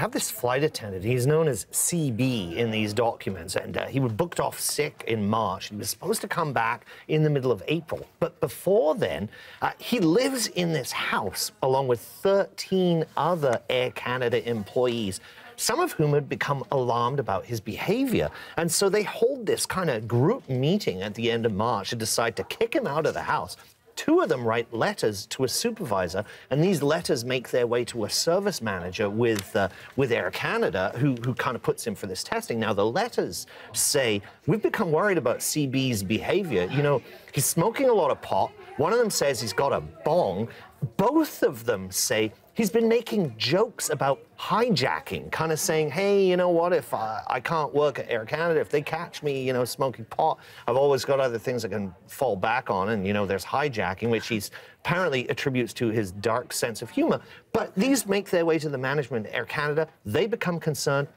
Have this flight attendant, he's known as CB in these documents, and he was booked off sick in March. He was supposed to come back in the middle of April. But before then, he lives in this house along with 13 other Air Canada employees, some of whom had become alarmed about his behavior. And so they hold this kind of group meeting at the end of March to decide to kick him out of the house. Two of them write letters to a supervisor, and these letters make their way to a service manager with Air Canada, who kind of puts him for this testing. Now, the letters say, we've become worried about CB's behavior. You know, he's smoking a lot of pot. One of them says he's got a bong. Both of them say he's been making jokes about hijacking, kind of saying, hey, you know what, if I can't work at Air Canada, if they catch me, you know, smoking pot, I've always got other things I can fall back on. And, you know, there's hijacking, which he's apparently attributes to his dark sense of humor. But these make their way to the management at Air Canada. They become concerned,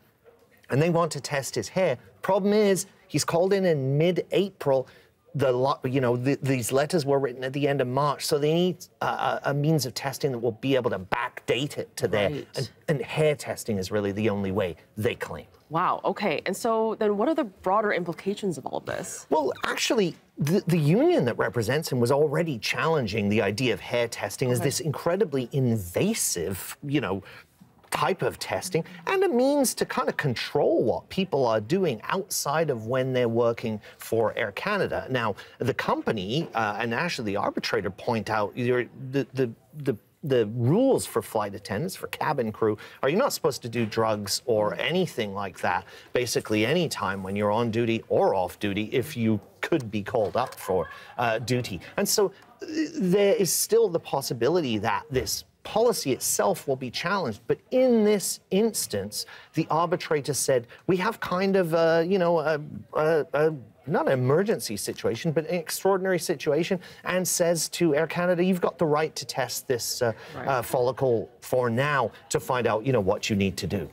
and they want to test his hair. Problem is, he's called in mid-April. These letters were written at the end of March, so they need a means of testing that will be able to backdate it to there. And hair testing is really the only way, they claim. Wow, okay. And so then what are the broader implications of all of this? Well, actually, the union that represents him was already challenging the idea of hair testing as this incredibly invasive, type of testing, and a means to kind of control what people are doing outside of when they're working for Air Canada. Now, the company and actually the arbitrator point out the rules for flight attendants, for cabin crew, are you're not supposed to do drugs or anything like that, basically any time when you're on duty or off duty if you could be called up for duty. And so there is still the possibility that this policy itself will be challenged. But in this instance, the arbitrator said, we have kind of, not an emergency situation, but an extraordinary situation, and says to Air Canada, you've got the right to test this follicle for now to find out, what you need to do.